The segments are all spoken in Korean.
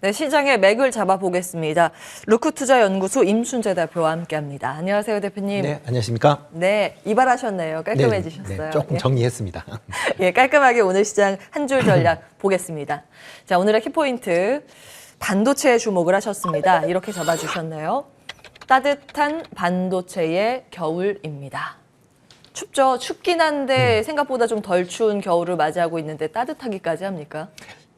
네, 시장의 맥을 잡아보겠습니다. 루크투자연구소 임순재 대표와 함께합니다. 안녕하세요, 대표님. 네, 안녕하십니까? 네, 이발하셨네요. 깔끔해지셨어요. 네, 조금 정리했습니다. 예, 깔끔하게 오늘 시장 한 줄 전략 보겠습니다. 자, 오늘의 키포인트 반도체에 주목을 하셨습니다. 이렇게 잡아주셨네요. 따뜻한 반도체의 겨울입니다. 춥죠? 춥긴 한데 생각보다 좀 덜 추운 겨울을 맞이하고 있는데 따뜻하기까지 합니까?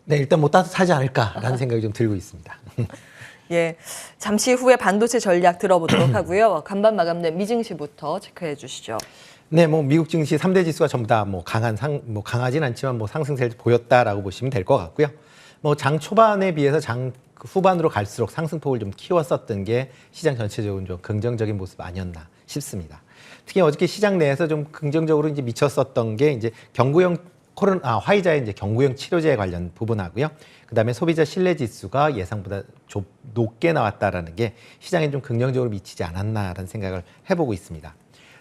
네, 일단 뭐 따뜻하지 않을까라는 생각이 좀 들고 있습니다. 예, 잠시 후에 반도체 전략 들어보도록 하고요. 간밤 마감된 미증시부터 체크해 주시죠. 네, 뭐 미국 증시 3대 지수가 전부 다 뭐 강하진 않지만 뭐 상승세를 보였다라고 보시면 될 것 같고요. 뭐 장 초반에 비해서 장 후반으로 갈수록 상승폭을 좀 키웠었던 게 시장 전체적으로 좀 긍정적인 모습 아니었나 싶습니다. 특히 어저께 시장 내에서 좀 긍정적으로 이제 미쳤었던 게 이제 화이자의 이제 경구용 치료제 관련 부분하고요. 그다음에 소비자 신뢰 지수가 예상보다 좀 높게 나왔다라는 게 시장에 좀 긍정적으로 미치지 않았나라는 생각을 해보고 있습니다.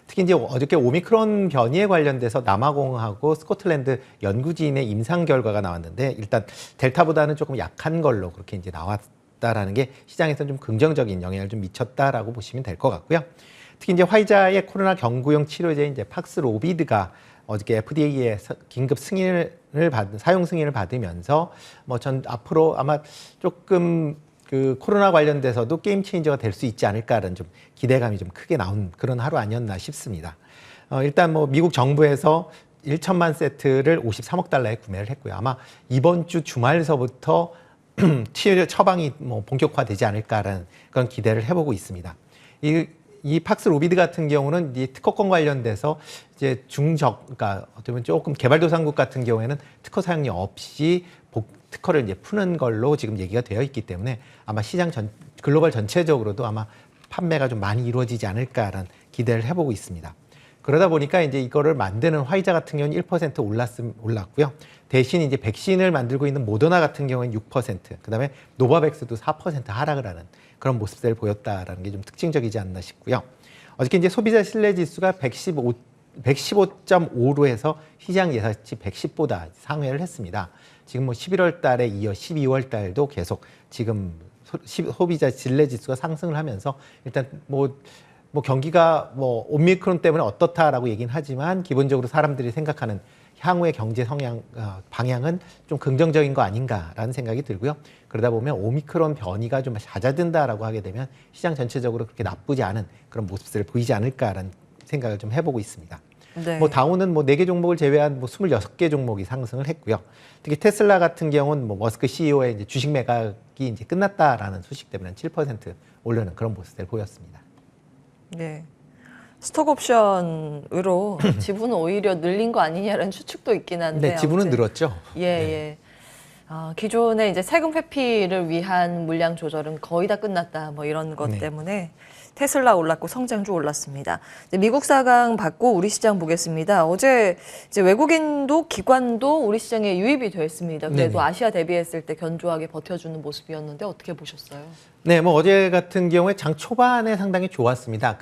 특히 이제 어저께 오미크론 변이에 관련돼서 남아공하고 스코틀랜드 연구진의 임상 결과가 나왔는데 일단 델타보다는 조금 약한 걸로 그렇게 이제 나왔다라는 게 시장에서는 좀 긍정적인 영향을 좀 미쳤다라고 보시면 될 것 같고요. 특히 이제 화이자의 코로나 경구용 치료제 이제 팍스로비드가 어저께 FDA의 긴급 사용 승인을 받으면서 뭐 전 앞으로 아마 조금 그 코로나 관련돼서도 게임 체인저가 될 수 있지 않을까라는 좀 기대감이 좀 크게 나온 그런 하루 아니었나 싶습니다. 일단 뭐 미국 정부에서 1천만 세트를 53억 달러에 구매를 했고요. 아마 이번 주 주말서부터 치료 처방이 뭐 본격화되지 않을까라는 그런 기대를 해보고 있습니다. 이 팍스로비드 같은 경우는 이 특허권 관련돼서 이제 그러니까 어떻게 보면 조금 개발도상국 같은 경우에는 특허 사용료 없이 특허를 이제 푸는 걸로 지금 얘기가 되어 있기 때문에 아마 글로벌 전체적으로도 아마 판매가 좀 많이 이루어지지 않을까라는 기대를 해보고 있습니다. 그러다 보니까 이제 이거를 만드는 화이자 같은 경우는 1% 올랐고요. 대신 이제 백신을 만들고 있는 모더나 같은 경우는 6%, 그다음에 노바백스도 4% 하락을 하는 그런 모습들을 보였다라는 게 좀 특징적이지 않나 싶고요. 어저께 이제 소비자 신뢰 지수가 115.5로 해서 시장 예상치 110보다 상회를 했습니다. 지금 뭐 11월 달에 이어 12월 달도 계속 지금 소비자 신뢰 지수가 상승을 하면서 일단 뭐 경기가 뭐 오미크론 때문에 어떻다라고 얘기는 하지만 기본적으로 사람들이 생각하는 향후의 경제 방향은 좀 긍정적인 거 아닌가라는 생각이 들고요. 그러다 보면 오미크론 변이가 좀 잦아든다라고 하게 되면 시장 전체적으로 그렇게 나쁘지 않은 그런 모습들을 보이지 않을까라는 생각을 좀 해보고 있습니다. 네. 뭐 다우는 뭐 4개 종목을 제외한 뭐 26개 종목이 상승을 했고요. 특히 테슬라 같은 경우는 뭐 머스크 CEO의 이제 주식 매각이 이제 끝났다라는 소식 때문에 7% 오르는 그런 모습들을 보였습니다. 네. 스톡옵션으로 지분은 오히려 늘린 거 아니냐라는 추측도 있긴 한데. 네, 지분은 아무튼. 늘었죠. 예, 예. 기존의 이제 세금 회피를 위한 물량 조절은 거의 다 끝났다. 뭐 이런 것 네. 때문에 테슬라 올랐고 성장주 올랐습니다. 이제 미국 사강 받고 우리 시장 보겠습니다. 어제 이제 외국인도 기관도 우리 시장에 유입이 됐습니다. 그래도 네네. 아시아 대비했을 때 견조하게 버텨주는 모습이었는데 어떻게 보셨어요? 네, 뭐 어제 같은 경우에 장 초반에 상당히 좋았습니다.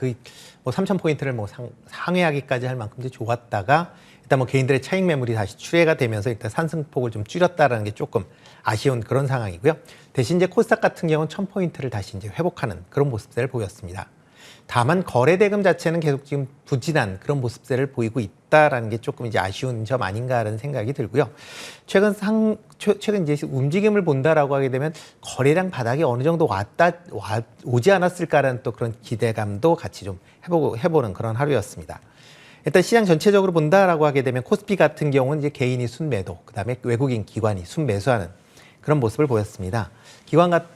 뭐 3,000포인트를 뭐 상회하기까지 할 만큼 이제 좋았다가 일단 뭐 개인들의 차익 매물이 다시 출회가 되면서 일단 상승폭을 좀 줄였다라는 게 조금 아쉬운 그런 상황이고요. 대신 이제 코스닥 같은 경우는 1,000포인트를 다시 이제 회복하는 그런 모습들을 보였습니다. 다만 거래 대금 자체는 계속 지금 부진한 그런 모습들을 보이고 있다라는 게 조금 이제 아쉬운 점 아닌가라는 생각이 들고요. 최근 이제 움직임을 본다라고 하게 되면 거래량 바닥이 어느 정도 오지 않았을까라는 또 그런 기대감도 같이 좀 해보는 그런 하루였습니다. 일단 시장 전체적으로 본다라고 하게 되면 코스피 같은 경우는 이제 개인이 순매도, 그다음에 외국인 기관이 순매수하는 그런 모습을 보였습니다.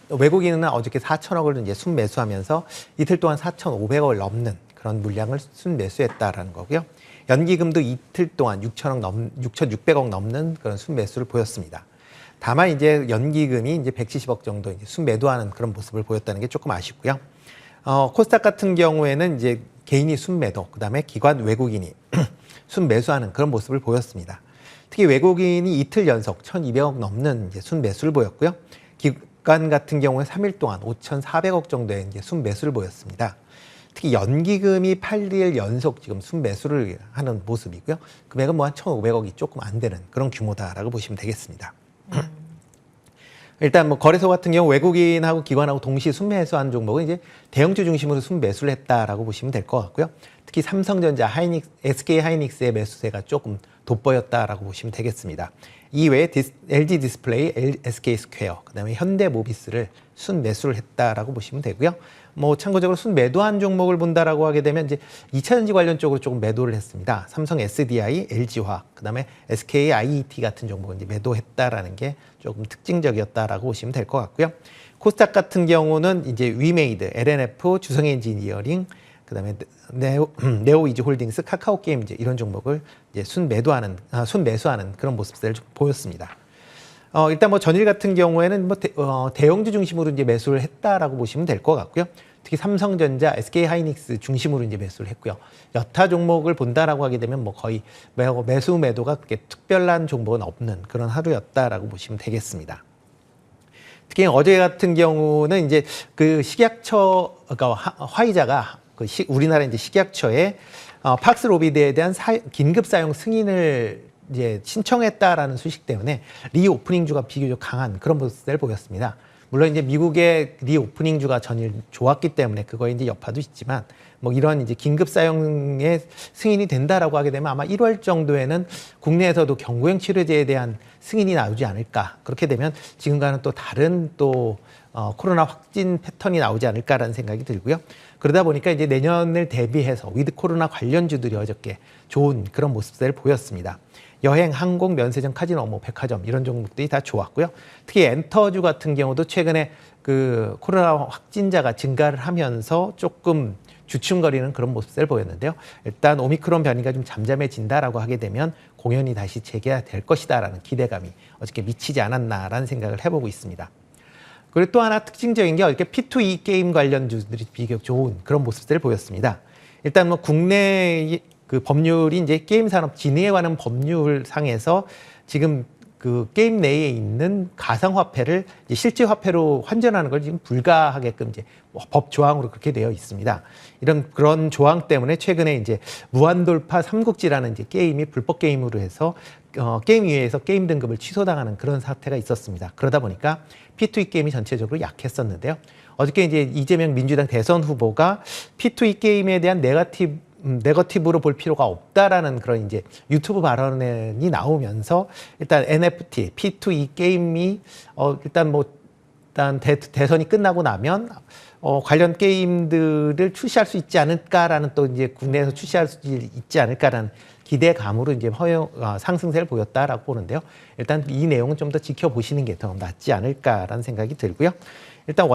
외국인은 어저께 4천억을 이제 순매수하면서 이틀 동안 4,500억을 넘는 그런 물량을 순매수했다라는 거고요. 연기금도 이틀 동안 6,600억 넘는 그런 순매수를 보였습니다. 다만 이제 연기금이 이제 170억 정도 이제 순매도하는 그런 모습을 보였다는 게 조금 아쉽고요. 코스닥 같은 경우에는 이제 개인이 순매도, 그다음에 기관 외국인이 순매수하는 그런 모습을 보였습니다. 특히 외국인이 이틀 연속 1,200억 넘는 이제 순매수를 보였고요. 기관 같은 경우에 3일 동안 5,400억 정도의 이제 순매수를 보였습니다. 특히 연기금이 8일 연속 지금 순매수를 하는 모습이고요. 금액은 뭐 한 1,500억이 조금 안 되는 그런 규모다라고 보시면 되겠습니다. 일단 뭐 거래소 같은 경우 외국인하고 기관하고 동시 순매수한 종목은 이제 대형주 중심으로 순매수를 했다라고 보시면 될 것 같고요. 특히 삼성전자, SK 하이닉스의 매수세가 조금 돋보였다라고 보시면 되겠습니다. 이외에 LG 디스플레이, SK 스퀘어, 그다음에 현대모비스를 순매수를 했다라고 보시면 되고요. 뭐 참고적으로 순매도한 종목을 본다라고 하게 되면 이제 2차전지 관련 쪽으로 조금 매도를 했습니다. 삼성 SDI, LG화학, 그다음에 SK IET 같은 종목은 이제 매도했다라는 게 조금 특징적이었다라고 보시면 될 것 같고요. 코스닥 같은 경우는 이제 위메이드, LNF, 주성엔지니어링, 그다음에 네오이지 홀딩스, 카카오 게임즈 이런 종목을 이제 순매수하는 그런 모습들을 좀 보였습니다. 일단 뭐 전일 같은 경우에는 뭐 대형주 중심으로 이제 매수를 했다라고 보시면 될 것 같고요. 특히 삼성전자, SK 하이닉스 중심으로 이제 매수를 했고요. 여타 종목을 본다라고 하게 되면 뭐 거의 매도가 그렇게 특별한 종목은 없는 그런 하루였다라고 보시면 되겠습니다. 특히 어제 같은 경우는 이제 그 식약처, 그러니까 화이자가 우리나라 이제 식약처에 팍스로비드에 대한 긴급 사용 승인을 이제 신청했다라는 소식 때문에 리오프닝주가 비교적 강한 그런 모습을 보였습니다. 물론 이제 미국의 리오프닝주가 전일 좋았기 때문에 그거에 이제 여파도 있지만 뭐 이런 이제 긴급 사용에 승인이 된다라고 하게 되면 아마 1월 정도에는 국내에서도 경구형 치료제에 대한 승인이 나오지 않을까. 그렇게 되면 지금과는 또 다른 코로나 확진 패턴이 나오지 않을까라는 생각이 들고요. 그러다 보니까 이제 내년을 대비해서 위드 코로나 관련주들이 어저께 좋은 그런 모습들을 보였습니다. 여행, 항공, 면세점, 카지노, 뭐 백화점 이런 종목들이 다 좋았고요. 특히 엔터주 같은 경우도 최근에 그 코로나 확진자가 증가를 하면서 조금 주춤거리는 그런 모습을 보였는데요. 일단 오미크론 변이가 좀 잠잠해진다라고 하게 되면 공연이 다시 재개될 것이다라는 기대감이 어저께 미치지 않았나라는 생각을 해보고 있습니다. 그리고 또 하나 특징적인 게 어저께 P2E 게임 관련주들이 비교적 좋은 그런 모습들을 보였습니다. 일단 뭐 국내 그 법률이 이제 게임 산업 진흥에 관한 법률 상에서 지금 그 게임 내에 있는 가상화폐를 이제 실제 화폐로 환전하는 걸 지금 불가하게끔 이제 법 조항으로 그렇게 되어 있습니다. 그런 조항 때문에 최근에 이제 무한돌파 삼국지라는 이제 게임이 불법 게임으로 해서 게임위에서 게임 등급을 취소당하는 그런 사태가 있었습니다. 그러다 보니까 P2E 게임이 전체적으로 약했었는데요. 어저께 이제 이재명 민주당 대선 후보가 P2E 게임에 대한 네거티브로 볼 필요가 없다라는 그런 이제 유튜브 발언이 나오면서 일단 NFT, P2E 게임이 일단 대선이 끝나고 나면 관련 게임들을 출시할 수 있지 않을까라는 또 이제 국내에서 출시할 수 있지 않을까라는 기대감으로 이제 상승세를 보였다라고 보는데요. 일단 이 내용은 좀 더 지켜보시는 게 더 낫지 않을까라는 생각이 들고요. 일단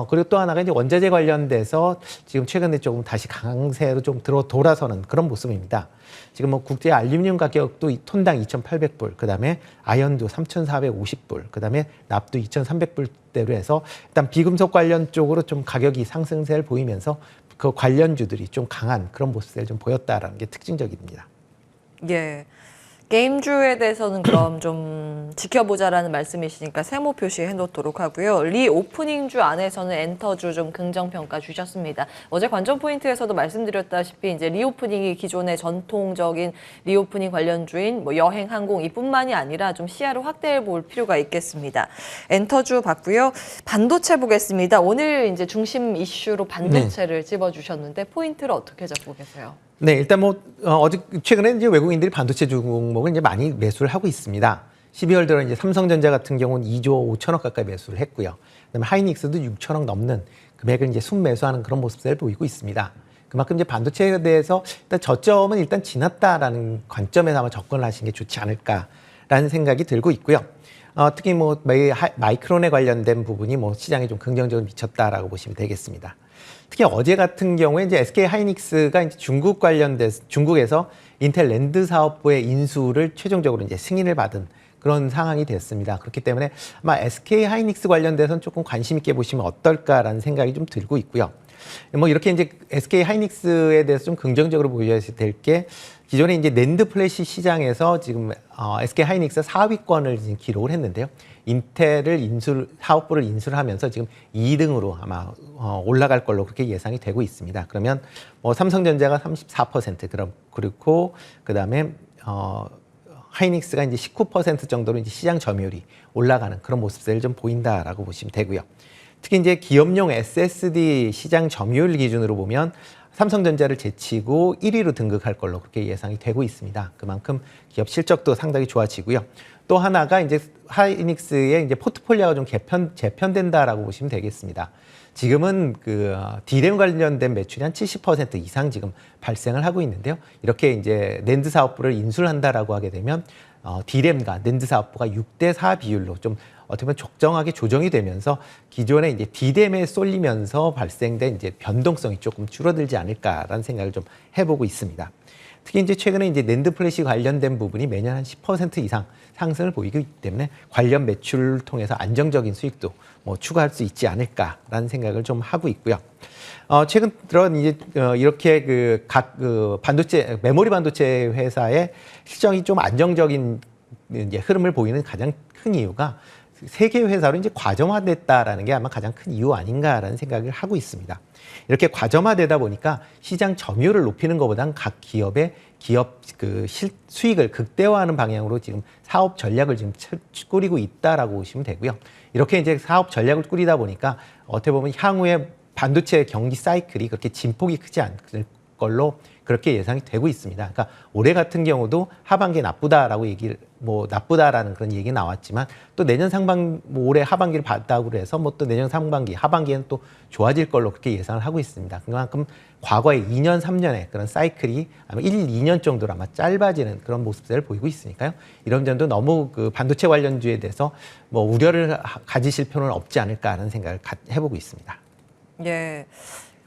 그리고 또 하나가 이제 원자재 관련돼서 지금 최근에 조금 다시 강세로 좀 돌아서는 그런 모습입니다. 지금 뭐 국제 알루미늄 가격도 톤당 2,800불, 그 다음에 아연도 3,450불, 그 다음에 납도 2,300불대로 해서 일단 비금속 관련 쪽으로 좀 가격이 상승세를 보이면서 그 관련주들이 좀 강한 그런 모습을 좀 보였다라는 게 특징적입니다. 예. 게임주에 대해서는 그럼 좀 지켜보자라는 말씀이시니까 세모 표시해 놓도록 하고요. 리오프닝주 안에서는 엔터주 좀 긍정평가 주셨습니다. 어제 관전 포인트에서도 말씀드렸다시피 이제 리오프닝이 기존의 전통적인 리오프닝 관련주인 뭐 여행, 항공 이뿐만이 아니라 좀 시야를 확대해 볼 필요가 있겠습니다. 엔터주 봤고요. 반도체 보겠습니다. 오늘 이제 중심 이슈로 반도체를 집어주셨는데 포인트를 어떻게 잡고 계세요? 네, 일단 최근에 이제 외국인들이 반도체 종목을 이제 많이 매수를 하고 있습니다. 12월 들어 이제 삼성전자 같은 경우는 2조 5천억 가까이 매수를 했고요. 그다음에 하이닉스도 6천억 넘는 금액을 이제 순매수하는 그런 모습을 보이고 있습니다. 그만큼 이제 반도체에 대해서 일단 저점은 일단 지났다라는 관점에서 아마 접근을 하시는 게 좋지 않을까라는 생각이 들고 있고요. 특히 뭐 마이크론에 관련된 부분이 뭐 시장에 좀 긍정적으로 미쳤다라고 보시면 되겠습니다. 특히 어제 같은 경우에 이제 SK 하이닉스가 이제 중국에서 인텔 랜드 사업부의 인수를 최종적으로 이제 승인을 받은 그런 상황이 됐습니다. 그렇기 때문에 아마 SK 하이닉스 관련돼서는 조금 관심 있게 보시면 어떨까라는 생각이 좀 들고 있고요. 뭐 이렇게 이제 SK 하이닉스에 대해서 좀 긍정적으로 보여야 될 게 기존에 이제 낸드 플래시 시장에서 지금 SK 하이닉스 4위권을 지금 기록을 했는데요. 인텔을 사업부를 인수를 하면서 지금 2등으로 아마 올라갈 걸로 그렇게 예상이 되고 있습니다. 그러면 뭐 삼성전자가 34% 그리고 그다음에 하이닉스가 이제 19% 정도로 이제 시장 점유율이 올라가는 그런 모습들을 좀 보인다라고 보시면 되고요. 특히 이제 기업용 SSD 시장 점유율 기준으로 보면 삼성전자를 제치고 1위로 등극할 걸로 그렇게 예상이 되고 있습니다. 그만큼 기업 실적도 상당히 좋아지고요. 또 하나가 이제 하이닉스의 이제 포트폴리오가 좀 재편된다라고 보시면 되겠습니다. 지금은 그 D램 관련된 매출이 한 70% 이상 지금 발생을 하고 있는데요. 이렇게 이제 낸드 사업부를 인수를 한다라고 하게 되면 D램과 낸드 사업부가 6대4 비율로 좀 어떻게 보면 적정하게 조정이 되면서 기존에 이제 D램에 쏠리면서 발생된 이제 변동성이 조금 줄어들지 않을까라는 생각을 좀 해보고 있습니다. 특히 이제 최근에 이제 낸드 플래시 관련된 부분이 매년 한 10% 이상 상승을 보이기 때문에 관련 매출을 통해서 안정적인 수익도 뭐 추가할 수 있지 않을까라는 생각을 좀 하고 있고요. 최근 들어 이제 이렇게 각 반도체 메모리 반도체 회사의 실적이 좀 안정적인 이제 흐름을 보이는 가장 큰 이유가 세계 회사로 이제 과점화됐다라는 게 아마 가장 큰 이유 아닌가라는 생각을 하고 있습니다. 이렇게 과점화되다 보니까 시장 점유율을 높이는 것보다는 각 기업의 수익을 극대화하는 방향으로 지금 사업 전략을 지금 꾸리고 있다라고 보시면 되고요. 이렇게 이제 사업 전략을 꾸리다 보니까 어떻게 보면 향후에 반도체 경기 사이클이 그렇게 진폭이 크지 않을 걸로 그렇게 예상이 되고 있습니다. 그러니까 올해 같은 경우도 하반기에 나쁘다라고 나쁘다라는 그런 얘기 나왔지만 또 내년 올해 하반기를 봤다고 해서 또 내년 상반기, 하반기에는 또 좋아질 걸로 그렇게 예상을 하고 있습니다. 그만큼 과거의 2년, 3년의 그런 사이클이 아마 1, 2년 정도로 아마 짧아지는 그런 모습들을 보이고 있으니까요. 이런 점도 너무 반도체 관련주에 대해서 우려를 가지실 필요는 없지 않을까라는 생각을 해보고 있습니다. 예.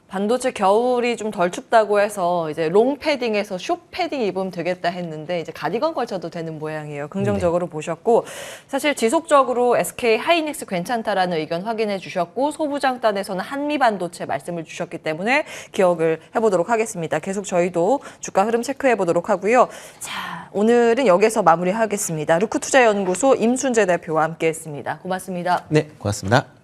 반도체 겨울이 좀 덜 춥다고 해서 이제 롱 패딩에서 숏 패딩 입으면 되겠다 했는데 이제 가디건 걸쳐도 되는 모양이에요. 긍정적으로 보셨고 사실 지속적으로 SK 하이닉스 괜찮다라는 의견 확인해 주셨고 소부장단에서는 한미 반도체 말씀을 주셨기 때문에 기억을 해보도록 하겠습니다. 계속 저희도 주가 흐름 체크해 보도록 하고요. 자, 오늘은 여기서 마무리하겠습니다. 루크투자연구소 임순재 대표와 함께했습니다. 고맙습니다. 네, 고맙습니다.